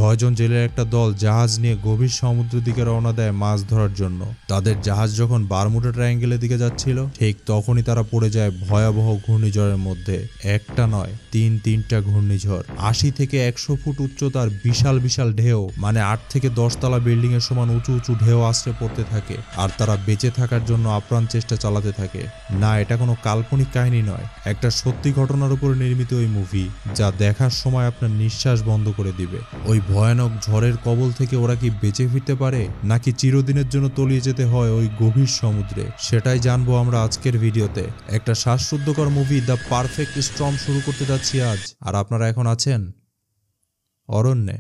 6 জন জেলের একটা দল জাহাজ নিয়ে গভীর সমুদ্রের দিকে রওনা দেয় মাছ ধরার জন্য। তাদের জাহাজ যখন বারমুডা ট্রায়াঙ্গেলের দিকে যাচ্ছিল, ঠিক তখনই তারা পড়ে যায় ভয়াবহ ঘূর্ণিঝড়ের মধ্যে। একটা নয়, তিনটা ঘূর্ণিঝড়। 80 থেকে 100 ফুট উচ্চতার বিশাল বিশাল ঢেউ, মানে 8 থেকে 10 তলা বিল্ডিং এর সমান উঁচু উঁচু ঢেউ আশ্রে পড়তে থাকে, আর তারা বেঁচে থাকার জন্য আপ্রাণ চেষ্টা চালাতে থাকে। না, এটা কোনো কাল্পনিক কাহিনী নয়, একটা সত্যি ঘটনার উপর নির্মিত ওই মুভি, যা দেখার সময় আপনার নিঃশ্বাস বন্ধ করে দিবে। ওই ভয়ানক ঝড়ের কবল থেকে ওরা কি বেঁচে ফিরতে পারে, নাকি চিরদিনের জন্য তলিয়ে যেতে হয় ওই গভীর সমুদ্রে, সেটাই জানবো আমরা আজকের ভিডিওতে। একটা শ্বাসরুদ্ধকর মুভি দ্য পারফেক্ট স্টর্ম শুরু করতে যাচ্ছি আজ, আর আপনারা এখন আছেন অরণ্যে।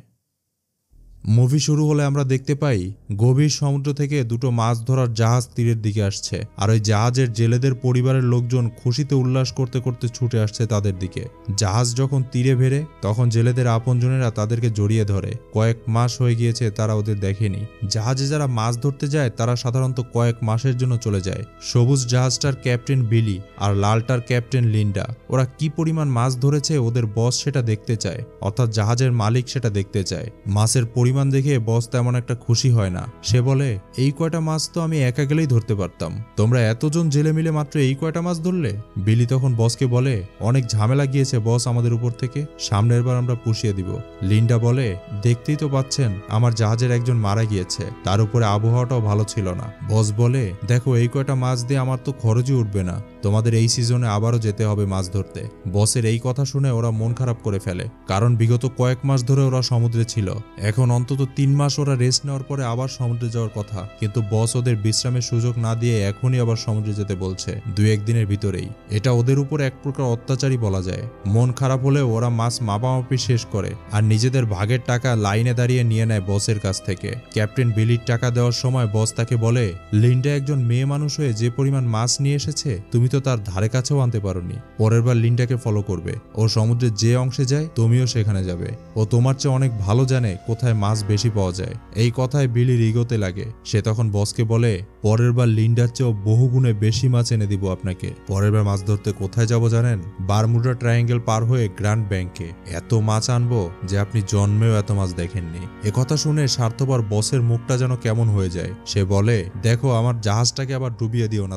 মুভি শুরু হলে আমরা দেখতে পাই গভীর সমুদ্র থেকে দুটো মাছ ধরার জাহাজ তীরের দিকে আসছে, আর ওই জাহাজের জেলেদের পরিবারের লোকজন খুশিতে উল্লাস করতে করতে ছুটে আসছে তাদের দিকে। জাহাজ যখন তীরে ভেড়ে, তখন জেলেদের আপনজনেরা তাদেরকে জড়িয়ে ধরে। কয়েক মাস হয়ে গিয়েছে তারা ওদের দেখেনি। জাহাজে যারা মাছ ধরতে যায় তারা সাধারণত কয়েক মাসের জন্য চলে যায়। সবুজ জাহাজটার ক্যাপ্টেন বিলি আর লালটার ক্যাপ্টেন লিন্ডা, ওরা কি পরিমাণ মাছ ধরেছে ওদের বস সেটা দেখতে চায়, অর্থাৎ জাহাজের মালিক সেটা দেখতে চায়। মাছের পরিমাণ দেখে বস তেমন একটা খুশি হয় না। সে বলে, এই কয়টা মাছ তো আমি একা গেলেই ধরতে পারতাম, তোমরা এতজন জেলে মিলে মাত্র এই কয়টা মাছ ধরলে। বিলি তখন বসকে বলে, অনেক ঝামেলা গিয়েছে বস আমাদের উপর থেকে, সামনের বার আমরা পুষিয়ে দিব। লিন্ডা বলে, দেখতেই তো পাচ্ছেন আমার জাহাজের একজন মারা গিয়েছে, তার উপরে আবহাওয়াটাও ভালো ছিল না। বস বলে, দেখো এই কয়টা মাছ দিয়ে আমার তো খরচই উঠবে না, তোমাদের এই সিজনে আবারও যেতে হবে মাছ ধরতে। বসের এই কথা শুনে ওরা মন খারাপ করে ফেলে, কারণ বিগত কয়েক মাস ধরে ওরা সমুদ্রে ছিল। এখন অন্তত 3 মাস ওরা রেস্ট নেওয়ার পরে আবার সমুদ্রে যাওয়ার কথা, কিন্তু বস ওদের বিশ্রামের সুযোগ না দিয়ে এখনই আবার সমুদ্রে যেতে বলছে, 2-1 দিনের ভিতরেই। এটা ওদের উপর এক প্রকার অত্যাচারই বলা যায়। মন খারাপ হলে ওরা মাছ মাপামাপি শেষ করে আর নিজেদের ভাগের টাকা লাইনে দাঁড়িয়ে নিয়ে নেয় বসের কাছ থেকে। ক্যাপ্টেন বিলির টাকা দেওয়ার সময় বস তাকে বলে, লিন্ডা একজন মেয়ে মানুষ হয়ে যে পরিমাণ মাছ নিয়ে এসেছে তুমি তো তার ধারে কাছেও আনতে পারোনি। পরের বার লিন্ডাকে ফলো করবে, ও সমুদ্রের যে অংশে যায় তুমিও সেখানে যাবে। ও তোমার চেয়ে অনেক ভালো জানে কোথায় মাছ বেশি পাওয়া যায়। এই কথায় বিলির ইগোতে লাগে। সে তখন বসকে বলে, পরের বার লিন্ডার চেয়েও বহুগুণে বেশি মাছ এনে দিব আপনাকে। পরের বার মাছ ধরতে কোথায় যাব জানেন? বারমুডা ট্রায়াঙ্গেল পার হয়ে গ্র্যান্ড ব্যাংকে। এত মাছ আনবো যে আপনি জন্মেও এত মাছ দেখেননি। একথা শুনে স্বার্থপর বসের মুখটা যেন কেমন হয়ে যায়। সে বলে, দেখো আমার জাহাজটাকে আবার ডুবিয়ে দিও না,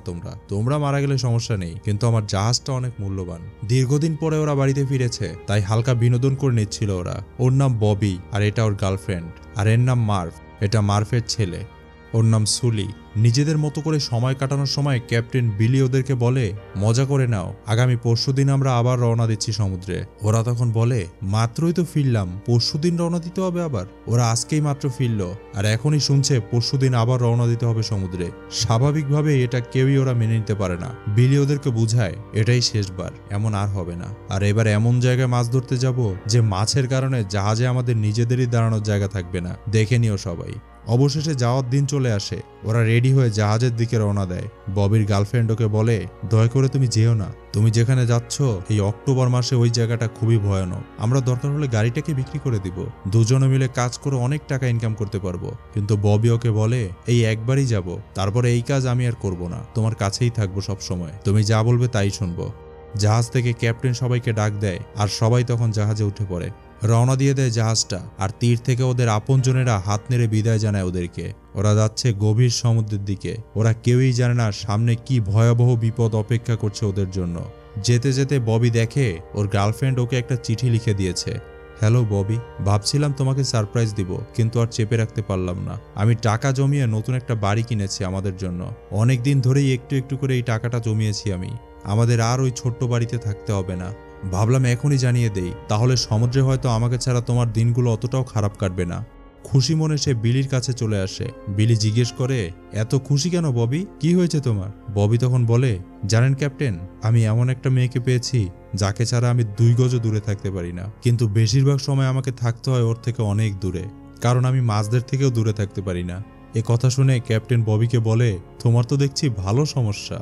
তোমরা মারা গেলে সমস্যা নেই, কিন্তু আমার জাহাজটা অনেক মূল্যবান। দীর্ঘদিন পরে ওরা বাড়িতে ফিরেছে, তাই হালকা বিনোদন করে নিচ্ছিল ওরা। ওর নাম ববি, আর এটা ওর গার্লফ্রেন্ড। আর এর নাম মার্ভ, এটা মার্ভের ছেলে। ওর নাম সুলি। নিজেদের মতো করে সময় কাটানোর সময় ক্যাপ্টেন বিলি ওদেরকে বলে, মজা করে নাও, আগামী পরশুদিন আমরা আবার রওনা দিচ্ছি সমুদ্রে। ওরা তখন বলে, মাত্রই তো ফিরলাম, পরশুদিন রওনা দিতে হবে আবার? ওরা আজকেই মাত্র ফিরল, আর এখনই শুনছে পরশুদিন আবার রওনা দিতে হবে সমুদ্রে। স্বাভাবিকভাবে এটা কেউই ওরা মেনে নিতে পারে না। বিলি ওদেরকে বুঝায়, এটাই শেষবার, এমন আর হবে না। আর এবার এমন জায়গায় মাছ ধরতে যাব যে মাছের কারণে জাহাজে আমাদের নিজেদেরই দাঁড়ানোর জায়গা থাকবে না, দেখে নিও সবাই। অবশেষে যাওয়ার দিন চলে আসে। ওরা রেডি হয়ে জাহাজের দিকে রওনা দেয়। ববির গার্লফ্রেন্ড ওকে বলে, দয়া করে তুমি যেও না, তুমি যেখানে যাচ্ছ এই অক্টোবর মাসে ওই জায়গাটা খুবই ভয়ানক। আমরা দরকার হলে গাড়িটাকে বিক্রি করে দিব, দুজনে মিলে কাজ করে অনেক টাকা ইনকাম করতে পারবো। কিন্তু ববি ওকে বলে, এই একবারই যাব, তারপরে এই কাজ আমি আর করব না, তোমার কাছেই থাকবো সব সময়, তুমি যা বলবে তাই শুনবো। জাহাজ থেকে ক্যাপ্টেন সবাইকে ডাক দেয়, আর সবাই তখন জাহাজে উঠে পড়ে। রওনা দিয়ে দেয় জাহাজটা, আর তীর থেকে ওদের আপনজনেরা হাত নেড়ে বিদায় জানায় ওদেরকে। ওরা যাচ্ছে গভীর সমুদ্রের দিকে। ওরা কেউই জানে না সামনে কি ভয়াবহ বিপদ অপেক্ষা করছে ওদের জন্য। যেতে যেতে ববি দেখে ওর গার্লফ্রেন্ড ওকে একটা চিঠি লিখে দিয়েছে। হ্যালো ববি, ভাবছিলাম তোমাকে সারপ্রাইজ দিব, কিন্তু আর চেপে রাখতে পারলাম না। আমি টাকা জমিয়ে নতুন একটা বাড়ি কিনেছি আমাদের জন্য। অনেক দিন ধরেই একটু একটু করে এই টাকাটা জমিয়েছি আমি। আমাদের আর ওই ছোট্ট বাড়িতে থাকতে হবে না। ভাবলাম এখনই জানিয়ে দেই, তাহলে সমুদ্রে হয়তো আমাকে ছাড়া তোমার দিনগুলো অতটাও খারাপ কাটবে না। খুশি মনে সে বিলির কাছে চলে আসে। বিলি জিজ্ঞেস করে, এত খুশি কেন ববি, কি হয়েছে তোমার? ববি তখন বলে, জানেন ক্যাপ্টেন, আমি এমন একটা মেয়েকে পেয়েছি যাকে ছাড়া আমি 2 গজও দূরে থাকতে পারি না, কিন্তু বেশিরভাগ সময় আমাকে থাকতে হয় ওর থেকে অনেক দূরে, কারণ আমি মাছদের থেকেও দূরে থাকতে পারি না। এ কথা শুনে ক্যাপ্টেন ববিকে বলে, তোমার তো দেখছি ভালো সমস্যা।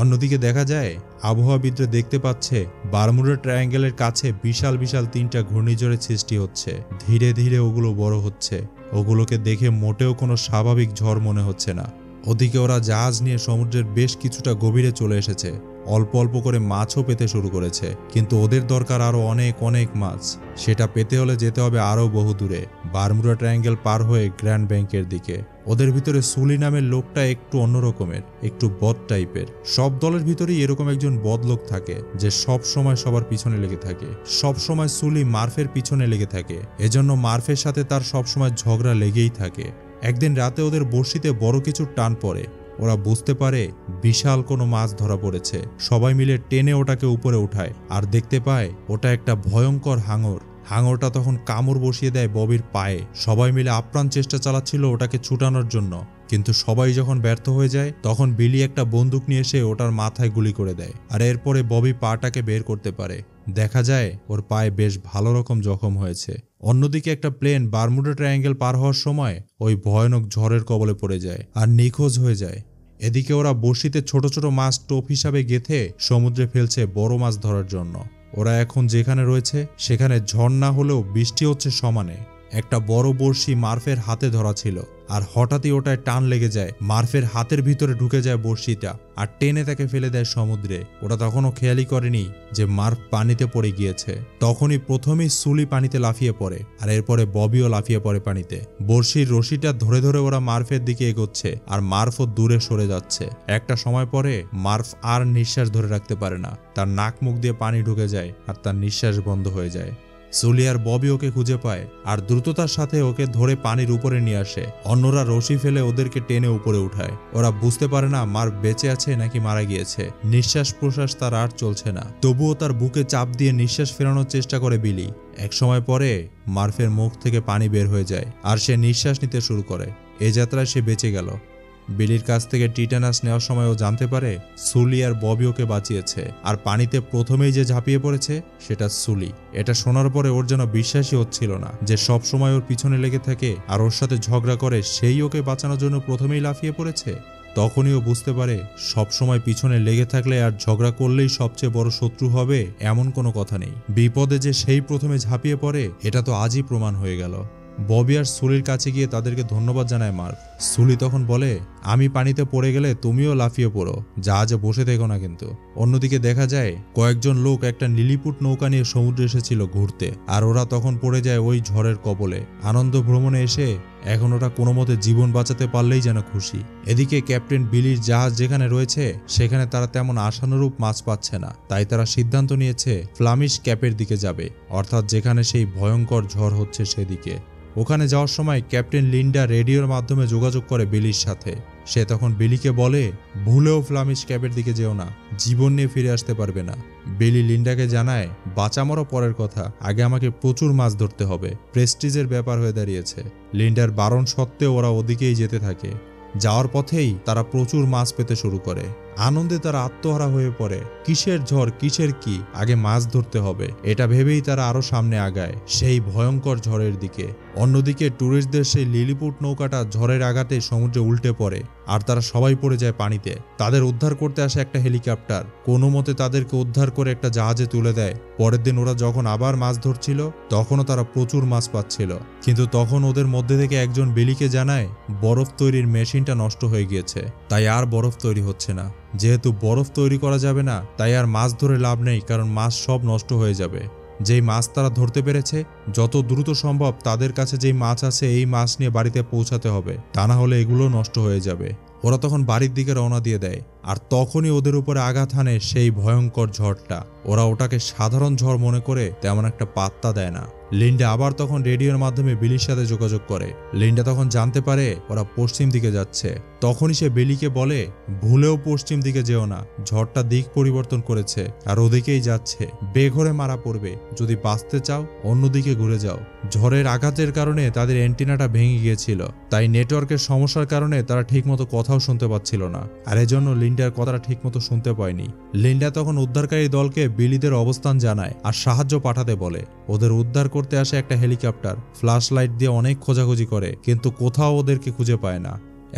অন্যদিকে দেখা যায় আবহাওয়াবিদরা দেখতে পাচ্ছে বারমুডা ট্রায়াঙ্গেলের কাছে বিশাল বিশাল 3টা ঘূর্ণিঝড়ের সৃষ্টি হচ্ছে। ধীরে ধীরে ওগুলো বড় হচ্ছে। ওগুলোকে দেখে মোটেও কোনো স্বাভাবিক ঝড় মনে হচ্ছে না। ওদিকে ওরা জাহাজ নিয়ে সমুদ্রের বেশ কিছুটা গভীরে চলে এসেছে। অল্প অল্প করে মাছও পেতে শুরু করেছে, কিন্তু ওদের দরকার আরো অনেক অনেক মাছ। সেটা পেতে হলে যেতে হবে আরো বহু দূরে, বারমুডা ট্রায়াঙ্গেল পার হয়ে গ্র্যান্ড ব্যাংকের দিকে। ওদের ভিতরে সুলি নামের লোকটা একটু অন্যরকমের, একটু বদ টাইপের। সব দলের ভিতরেই এরকম একজন বদ লোক থাকে যে সব সময় সবার পিছনে লেগে থাকে। সব সময় সুলি মার্ফের পিছনে লেগে থাকে, এজন্য মার্ফের সাথে তার সব সময় ঝগড়া লেগেই থাকে। একদিন রাতে ওদের বড়শিতে বড় কিছু টান পড়ে। ওরা বুঝতে পারে বিশাল কোনো মাছ ধরা পড়েছে। সবাই মিলে টেনে ওটাকে উপরে উঠায় আর দেখতে পায় ওটা একটা ভয়ঙ্কর হাঙর। হাঙরটা তখন কামড় বসিয়ে দেয় ববির পায়ে। সবাই মিলে আপ্রাণ চেষ্টা চালাচ্ছিল ওটাকে ছুটানোর জন্য, কিন্তু সবাই যখন ব্যর্থ হয়ে যায় তখন বিলি একটা বন্দুক নিয়ে এসে ওটার মাথায় গুলি করে দেয়। আর এরপরে ববি পাটাকে বের করতে পারে। দেখা যায় ওর পায়ে বেশ ভালো রকম জখম হয়েছে। অন্যদিকে একটা প্লেন বারমুডা ট্রায়াঙ্গেল পার হওয়ার সময় ওই ভয়ানক ঝড়ের কবলে পড়ে যায় আর নিখোঁজ হয়ে যায়। এদিকে ওরা বড়শিতে ছোট ছোট মাছ টোপ হিসাবে গেঁথে সমুদ্রে ফেলছে বড় মাছ ধরার জন্য। ওরা এখন যেখানে রয়েছে সেখানে ঝড় না হলেও বৃষ্টি হচ্ছে সমানে। একটা বড় বড়শি মার্ফের হাতে ধরা ছিল, আর হঠাৎই ওটায় টান লেগে যায়। মার্ফের হাতের ভিতরে ঢুকে যায় বড়শিটা আর টেনে তাকে ফেলে দেয় সমুদ্রে। ওরা তখনও খেয়ালই করেনি যে মার্ফ পানিতে পড়ে গিয়েছে। তখনই প্রথমেই সুলি পানিতে লাফিয়ে পড়ে, আর এরপরে ববিও লাফিয়ে পড়ে পানিতে। বড়শির রশিটা ধরে ধরে ওরা মার্ফের দিকে এগোচ্ছে, আর মার্ফও দূরে সরে যাচ্ছে। একটা সময় পরে মার্ফ আর নিঃশ্বাস ধরে রাখতে পারে না, তার নাক মুখ দিয়ে পানি ঢুকে যায় আর তার নিঃশ্বাস বন্ধ হয়ে যায়। সুলি আর ববি ওকে খুঁজে পায় আর দ্রুততার সাথে ওকে ধরে পানির উপরে নিয়ে আসে। অন্যরা রশি ফেলে ওদেরকে টেনে উপরে উঠায়। ওরা বুঝতে পারে না মার্ফ বেঁচে আছে নাকি মারা গিয়েছে। নিঃশ্বাস প্রশ্বাস তার আর চলছে না, তবুও তার বুকে চাপ দিয়ে নিঃশ্বাস ফেরানোর চেষ্টা করে বিলি। এক সময় পরে মার্ফের মুখ থেকে পানি বের হয়ে যায় আর সে নিঃশ্বাস নিতে শুরু করে। এ যাত্রায় সে বেঁচে গেল। বিলির কাছ থেকে টিটানাস নেওয়ার সময় ও জানতে পারে সুলি আর ববি ওকে বাঁচিয়েছে, আর পানিতে প্রথমেই যে ঝাঁপিয়ে পড়েছে সেটা সুলি। এটা শোনার পরে ওর যেন বিশ্বাসই হচ্ছিল না যে সব সময় ওর পিছনে লেগে থাকে আর ওর সাথে ঝগড়া করে সেই ওকে বাঁচানোর জন্য প্রথমেই লাফিয়ে পড়েছে। তখনই ও বুঝতে পারে সব সময় পিছনে লেগে থাকলে আর ঝগড়া করলেই সবচেয়ে বড় শত্রু হবে এমন কোনো কথা নেই। বিপদে যে সেই প্রথমে ঝাঁপিয়ে পড়ে এটা তো আজই প্রমাণ হয়ে গেল। ববি আর সুলির কাছে গিয়ে তাদেরকে ধন্যবাদ জানায় মার্ফ। সুলি তখন বলে, আমি পানিতে পড়ে গেলে তুমিও লাফিয়ে পড়ো, জাহাজে বসে থেকো না কিন্তু। অন্যদিকে দেখা যায় কয়েকজন লোক একটা লিলিপুট নৌকা নিয়ে সমুদ্রে এসেছিল ঘুরতে, আর ওরা তখন পড়ে যায় ওই ঝড়ের কবলে। আনন্দ ভ্রমণে এসে এখন ওরা কোনো মতে জীবন বাঁচাতে পারলেই যেন খুশি। এদিকে ক্যাপ্টেন বিলির জাহাজ যেখানে রয়েছে সেখানে তারা তেমন আশানুরূপ মাছ পাচ্ছে না, তাই তারা সিদ্ধান্ত নিয়েছে ফ্লামিশ ক্যাপের দিকে যাবে, অর্থাৎ যেখানে সেই ভয়ঙ্কর ঝড় হচ্ছে সেদিকে। ওখানে যাওয়ার সময় ক্যাপ্টেন লিন্ডা রেডিওর মাধ্যমে যোগাযোগ করে বিলির সাথে। সে তখন বিলিকে বলে, ভুলেও ফ্লামিশ ক্যাপের দিকে যেও না, জীবন নিয়ে ফিরে আসতে পারবে না। বিলি লিন্ডাকে জানায়, বাঁচামরও পরের কথা, আগে আমাকে প্রচুর মাছ ধরতে হবে। প্রেস্টিজের ব্যাপার হয়ে দাঁড়িয়েছে। লিন্ডার বারণ সত্ত্বেও ওরা ওদিকেই যেতে থাকে। যাওয়ার পথেই তারা প্রচুর মাছ পেতে শুরু করে। আনন্দে তারা আত্মহারা হয়ে পড়ে। কিসের ঝড় কিসের কি, আগে মাছ ধরতে হবে, এটা ভেবেই তারা আরো সামনে আগায় সেই ভয়ঙ্কর ঝড়ের দিকে। অন্যদিকে ট্যুরিস্টদের সেই লিলিপুট নৌকাটা ঝড়ের আঘাতে সমুদ্রে উল্টে পড়ে আর তারা সবাই পড়ে যায় পানিতে। তাদের উদ্ধার করতে আসে একটা হেলিকপ্টার, কোনো মতে তাদেরকে উদ্ধার করে একটা জাহাজে তুলে দেয়। পরের দিন ওরা যখন আবার মাছ ধরছিল তখনও তারা প্রচুর মাছ পাচ্ছিল, কিন্তু তখন ওদের মধ্যে থেকে একজন বিলিকে জানায় বরফ তৈরির মেশিনটা নষ্ট হয়ে গিয়েছে, তাই আর বরফ তৈরি হচ্ছে না। যেহেতু বরফ তৈরি করা যাবে না তাই আর মাছ ধরে লাভ নেই, কারণ মাছ সব নষ্ট হয়ে যাবে। যেই মাছ তারা ধরতে পেরেছে যত দ্রুত সম্ভব তাদের কাছে যেই মাছ আছে এই মাছ নিয়ে বাড়িতে পৌঁছাতে হবে, তা না হলে এগুলো নষ্ট হয়ে যাবে। ওরা তখন বাড়ির দিকে রওনা দিয়ে দেয়, আর তখনই ওদের উপরে আঘাত হানে সেই ভয়ঙ্কর ঝড়টা। ওরা ওটাকে সাধারণ ঝড় মনে করে তেমন একটা পাত্তা দেয় না। লিন্ডা আবার তখন রেডিওর মাধ্যমে বিলির সাথে যোগাযোগ করে। লিন্ডা তখন জানতে পারে ওরা পশ্চিম দিকে যাচ্ছে। তখনই সে বিলিকে বলে, ভুলেও পশ্চিম দিকে যেও না, ঝড়টা দিক পরিবর্তন করেছে আর ওদিকেই যাচ্ছে, বেঘরে মারা পড়বে। যদি বাঁচতে চাও অন্যদিকে ঘুরে যাও। ঝড়ের আঘাতের কারণে তাদের অ্যান্টিনাটা ভেঙে গিয়েছিল, তাই নেটওয়ার্কের সমস্যার কারণে তারা ঠিকমতো কথাও শুনতে পাচ্ছিল না, আর এজন্য লিন্ডার কথাটা ঠিকমতো শুনতে পায়নি। লিন্ডা তখন উদ্ধারকারী দলকে বিলিদের অবস্থান জানায় আর সাহায্য পাঠাতে বলে। ওদের উদ্ধার করতে আসে একটা হেলিকপ্টার, ফ্ল্যাশ লাইট দিয়ে অনেক খোঁজাখুঁজি করে, কিন্তু কোথাও ওদেরকে খুঁজে পায় না।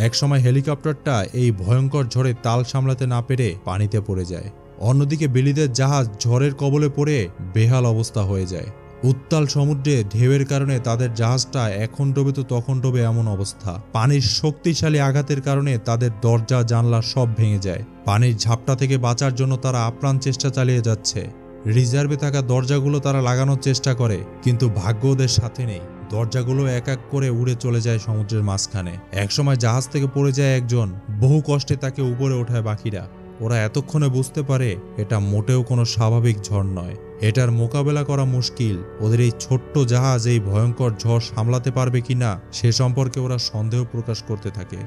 একসময় হেলিকপ্টারটা এই ভয়ঙ্কর ঝড়ে তাল সামলাতে না পেরে পানিতে পড়ে যায়। অন্যদিকে বিলিদের জাহাজ ঝড়ের কবলে পড়ে বেহাল অবস্থা হয়ে যায়। উত্তাল সমুদ্রে ঢেউয়ের কারণে তাদের জাহাজটা এখন ডোবে তো তখন ডোবে এমন অবস্থা। পানির শক্তিশালী আঘাতের কারণে তাদের দরজা জানলা সব ভেঙে যায়। পানির ঝাপটা থেকে বাঁচার জন্য তারা আপ্রাণ চেষ্টা চালিয়ে যাচ্ছে। রিজার্ভে থাকা দরজাগুলো তারা লাগানোর চেষ্টা করে, কিন্তু ভাগ্য ওদের সাথে নেই। দরজাগুলো এক এক করে উড়ে চলে যায় সমুদ্রের মাঝখানে। একসময় জাহাজ থেকে পড়ে যায় একজন, বহু কষ্টে তাকে উপরে ওঠায় বাকিরা। ওরা এতক্ষণে বুঝতে পারে এটা মোটেও কোনো স্বাভাবিক ঝড় নয়, এটার মোকাবেলা করা মুশকিল। ওদের এই ছোট্ট জাহাজ এই ভয়ঙ্কর ঝড় সামলাতে পারবে কিনা সে সম্পর্কে ওরা সন্দেহ প্রকাশ করতে থাকে।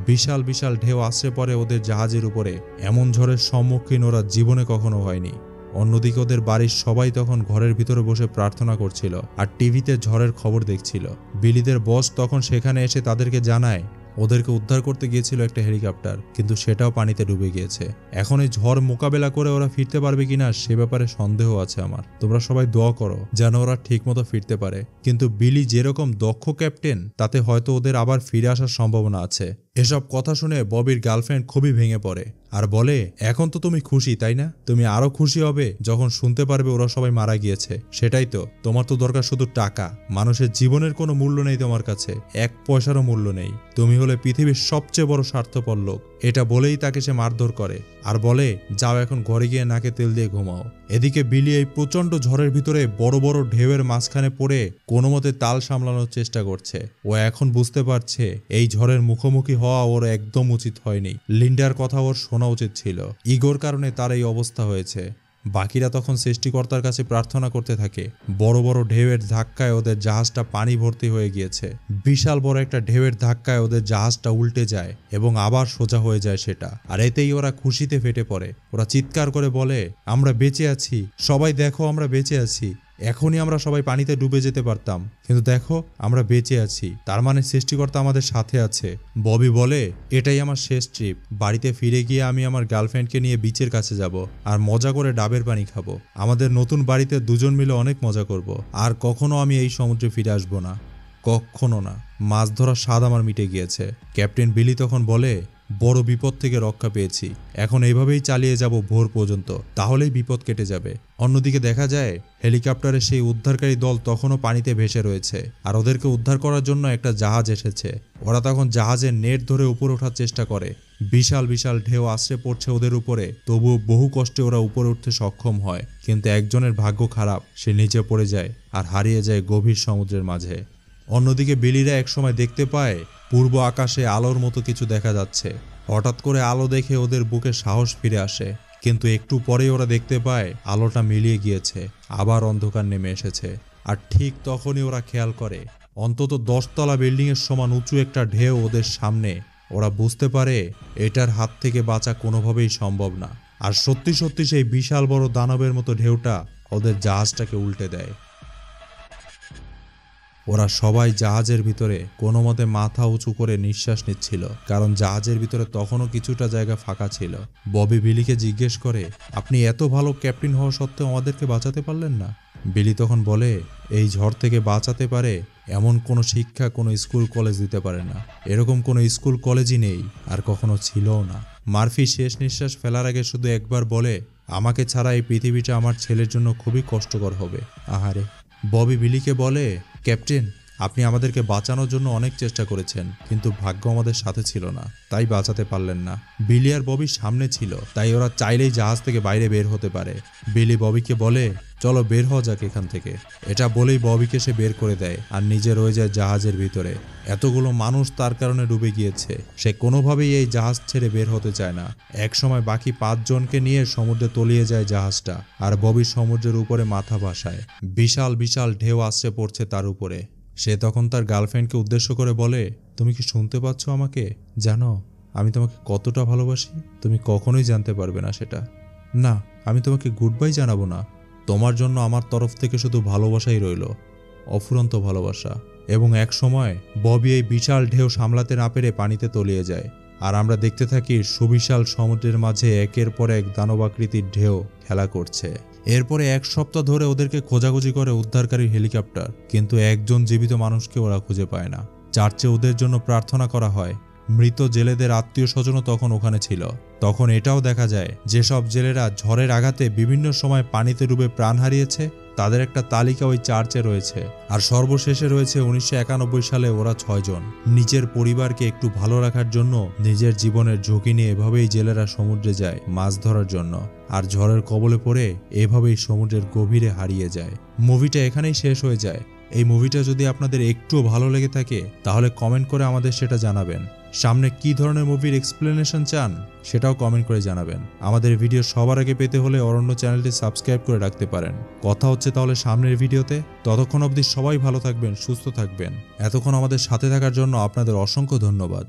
বিশাল বিশাল ঢেউ আছড়ে পড়ে ওদের জাহাজের উপরে। এমন ঝড়ের সম্মুখীন ওরা জীবনে কখনো হয়নি। অন্যদিকে ওদের বাড়ির সবাই তখন ঘরের ভিতরে বসে প্রার্থনা করছিল আর টিভিতে ঝড়ের খবর দেখছিল। বিলিদের বস তখন সেখানে এসে তাদেরকে জানায় ওদেরকে উদ্ধার করতে গিয়েছিল একটা হেলিকপ্টার, কিন্তু সেটাও পানিতে ডুবে গিয়েছে। এখন এই ঝড় মোকাবেলা করে ওরা ফিরতে পারবে কিনা সে ব্যাপারে সন্দেহ আছে আমার। তোমরা সবাই দোয়া করো যেন ওরা ঠিক মতো ফিরতে পারে। কিন্তু বিলি যেরকম দক্ষ ক্যাপ্টেন, তাতে হয়তো ওদের আবার ফিরে আসার সম্ভাবনা আছে। এসব কথা শুনে ববির গার্লফ্রেন্ড খুবই ভেঙে পড়ে আর বলে, এখন তো তুমি খুশি তাই না? তুমি আরো খুশি হবে যখন শুনতে পারবে ওরা সবাই মারা গিয়েছে। সেটাই তো, তোমার তো দরকার শুধু টাকা। মানুষের জীবনের কোনো মূল্য নেই তোমার কাছে, এক পয়সারও মূল্য নেই। তুমি হলে পৃথিবীর সবচেয়ে বড় স্বার্থপর লোক। এটা বলেই তাকে সে মারধর করে আর বলে, যাও এখন ঘরে গিয়ে নাকে তেল দিয়ে ঘুমাও। এদিকে বিলি এই প্রচন্ড ঝড়ের ভিতরে বড় বড় ঢেউয়ের মাঝখানে পড়ে কোনো মতে তাল সামলানোর চেষ্টা করছে। ও এখন বুঝতে পারছে এই ঝড়ের মুখোমুখি হওয়া ওর একদম উচিত হয়নি। লিন্ডার কথা ওর শোনা উচিত ছিল। ইগোর কারণে তার এই অবস্থা হয়েছে। বাকিরা তখন সৃষ্টিকর্তার কাছে প্রার্থনা করতে থাকে। বড় বড় ঢেউয়ের ধাক্কায় ওদের জাহাজটা পানি ভর্তি হয়ে গিয়েছে। বিশাল বড় একটা ঢেউয়ের ধাক্কায় ওদের জাহাজটা উল্টে যায় এবং আবার সোজা হয়ে যায় সেটা। আর এতেই ওরা খুশিতে ফেটে পড়ে। ওরা চিৎকার করে বলে, আমরা বেঁচে আছি, সবাই দেখো আমরা বেঁচে আছি। এখনই আমরা সবাই পানিতে ডুবে যেতে পারতাম, কিন্তু দেখো আমরা বেঁচে আছি, তার মানে সৃষ্টিকর্তা আমাদের সাথে আছে। ববি বলে, এটাই আমার শেষ ট্রিপ। বাড়িতে ফিরে গিয়ে আমি আমার গার্লফ্রেন্ডকে নিয়ে বিচের কাছে যাব আর মজা করে ডাবের পানি খাবো। আমাদের নতুন বাড়িতে দুজন মিলে অনেক মজা করব। আর কখনো আমি এই সমুদ্রে ফিরে আসবো না, কখনো না। মাছ ধরার স্বাদ আমার মিটে গিয়েছে। ক্যাপ্টেন বিলি তখন বলে, বড় বিপদ থেকে রক্ষা পেয়েছি, এখন এইভাবেই চালিয়ে যাব ভোর পর্যন্ত, তাহলেই বিপদ কেটে যাবে। অন্যদিকে দেখা যায় হেলিকপ্টারের সেই উদ্ধারকারী দল তখনও পানিতে ভেসে রয়েছে আর ওদেরকে উদ্ধার করার জন্য একটা জাহাজ এসেছে। ওরা তখন জাহাজের নেট ধরে উপরে ওঠার চেষ্টা করে। বিশাল বিশাল ঢেউ আছড়ে পড়ছে ওদের উপরে, তবুও বহু কষ্টে ওরা উপরে উঠতে সক্ষম হয়। কিন্তু একজনের ভাগ্য খারাপ, সে নিচে পড়ে যায় আর হারিয়ে যায় গভীর সমুদ্রের মাঝে। অন্যদিকে বিলিরা একসময় দেখতে পায় পূর্ব আকাশে আলোর মতো কিছু দেখা যাচ্ছে। হঠাৎ করে আলো দেখে ওদের বুকে সাহস ফিরে আসে, কিন্তু একটু পরেই ওরা দেখতে পায় আলোটা মিলিয়ে গিয়েছে, আবার অন্ধকার নেমে এসেছে। আর ঠিক তখনই ওরা খেয়াল করে অন্তত 10 তলা বিল্ডিংয়ের সমান উঁচু একটা ঢেউ ওদের সামনে। ওরা বুঝতে পারে এটার হাত থেকে বাঁচা কোনোভাবেই সম্ভব না। আর সত্যি সত্যি সেই বিশাল বড় দানবের মতো ঢেউটা ওদের জাহাজটাকে উল্টে দেয়। ওরা সবাই জাহাজের ভিতরে কোনো মতে মাথা উঁচু করে নিঃশ্বাস নিচ্ছিল, কারণ জাহাজের ভিতরে তখনও কিছুটা জায়গা ফাঁকা ছিল। ববি বিলিকে জিজ্ঞেস করে, আপনি এত ভালো ক্যাপ্টেন হওয়া সত্ত্বেও আমাদেরকে বাঁচাতে পারলেন না? বিলি তখন বলে, এই ঝড় থেকে বাঁচাতে পারে এমন কোনো শিক্ষা কোনো স্কুল কলেজ দিতে পারে না। এরকম কোনো স্কুল কলেজই নেই আর কখনো ছিলও না। মার্ফি শেষ নিঃশ্বাস ফেলার আগে শুধু একবার বলে, আমাকে ছাড়া এই পৃথিবীটা আমার ছেলের জন্য খুবই কষ্টকর হবে। আহারে। ববি বিলিকে বলে, ক্যাপ্টেন, আপনি আমাদেরকে বাঁচানোর জন্য অনেক চেষ্টা করেছেন, কিন্তু ভাগ্য আমাদের সাথে ছিল না, তাই বাঁচাতে পারলেন না। বিলি আর ববির সামনে ছিল, তাই ওরা চাইলেই জাহাজ থেকে বাইরে বের হতে পারে। বিলি ববিকে বলে, চলো বের হওয়া যাক এখান থেকে। এটা বলেই ববিকে সে বের করে দেয় আর নিজে রয়ে যায় জাহাজের ভিতরে। এতগুলো মানুষ তার কারণে ডুবে গিয়েছে, সে কোনোভাবেই এই জাহাজ ছেড়ে বের হতে চায় না। একসময় বাকি 5 জনকে নিয়ে সমুদ্রে তলিয়ে যায় জাহাজটা, আর ববি সমুদ্রের উপরে মাথা ভাসায়। বিশাল বিশাল ঢেউ আসছে পড়ছে তার উপরে। সে তখন তার গার্লফ্রেন্ডকে উদ্দেশ্য করে বলে, তুমি কি শুনতে পাচ্ছ আমাকে? জানো আমি তোমাকে কতটা ভালোবাসি? তুমি কখনোই জানতে পারবে না সেটা। না, আমি তোমাকে গুড বাই জানাবো না। তোমার জন্য আমার তরফ থেকে শুধু ভালোবাসাই রইল, অফুরন্ত ভালোবাসা। এবং এক সময় ববি এই বিশাল ঢেউ সামলাতে না পেরে পানিতে তলিয়ে যায়, আর আমরা দেখতে থাকি সুবিশাল সমুদ্রের মাঝে একের পর এক দানবাকৃতির ঢেউ খেলা করছে। এরপরে 1 সপ্তাহ ধরে ওদেরকে খোঁজাখুঁজি করে উদ্ধারকারী হেলিকপ্টার, কিন্তু একজন জীবিত মানুষকে ওরা খুঁজে পায় না। চার্চে ওদের জন্য প্রার্থনা করা হয়। মৃত জেলেদের আত্মীয় স্বজনও তখন ওখানে ছিল। তখন এটাও দেখা যায় যেসব জেলেরা ঝড়ের আঘাতে বিভিন্ন সময় পানিতে ডুবে প্রাণ হারিয়েছে, তাদের একটা তালিকা ওই চার্চে রয়েছে। আর সর্বশেষে রয়েছে 1991 সালে ওরা 6 জন। নিজের পরিবারকে একটু ভালো রাখার জন্য নিজের জীবনের ঝুঁকি নিয়ে এভাবেই জেলেরা সমুদ্রে যায় মাছ ধরার জন্য, আর ঝড়ের কবলে পড়ে এভাবেই সমুদ্রের গভীরে হারিয়ে যায়। মুভিটা এখানেই শেষ হয়ে যায়। এই মুভিটা যদি আপনাদের একটুও ভালো লেগে থাকে তাহলে কমেন্ট করে আমাদের সেটা জানাবেন। সামনে কি ধরনের মুভির এক্সপ্লেনেশন চান সেটাও কমেন্ট করে জানাবেন। আমাদের ভিডিও সবার আগে পেতে হলে অরণ্য চ্যানেলটি সাবস্ক্রাইব করে রাখতে পারেন। কথা হচ্ছে তাহলে সামনের ভিডিওতে। ততক্ষণ অবধি সবাই ভালো থাকবেন, সুস্থ থাকবেন। এতক্ষণ আমাদের সাথে থাকার জন্য আপনাদের অসংখ্য ধন্যবাদ।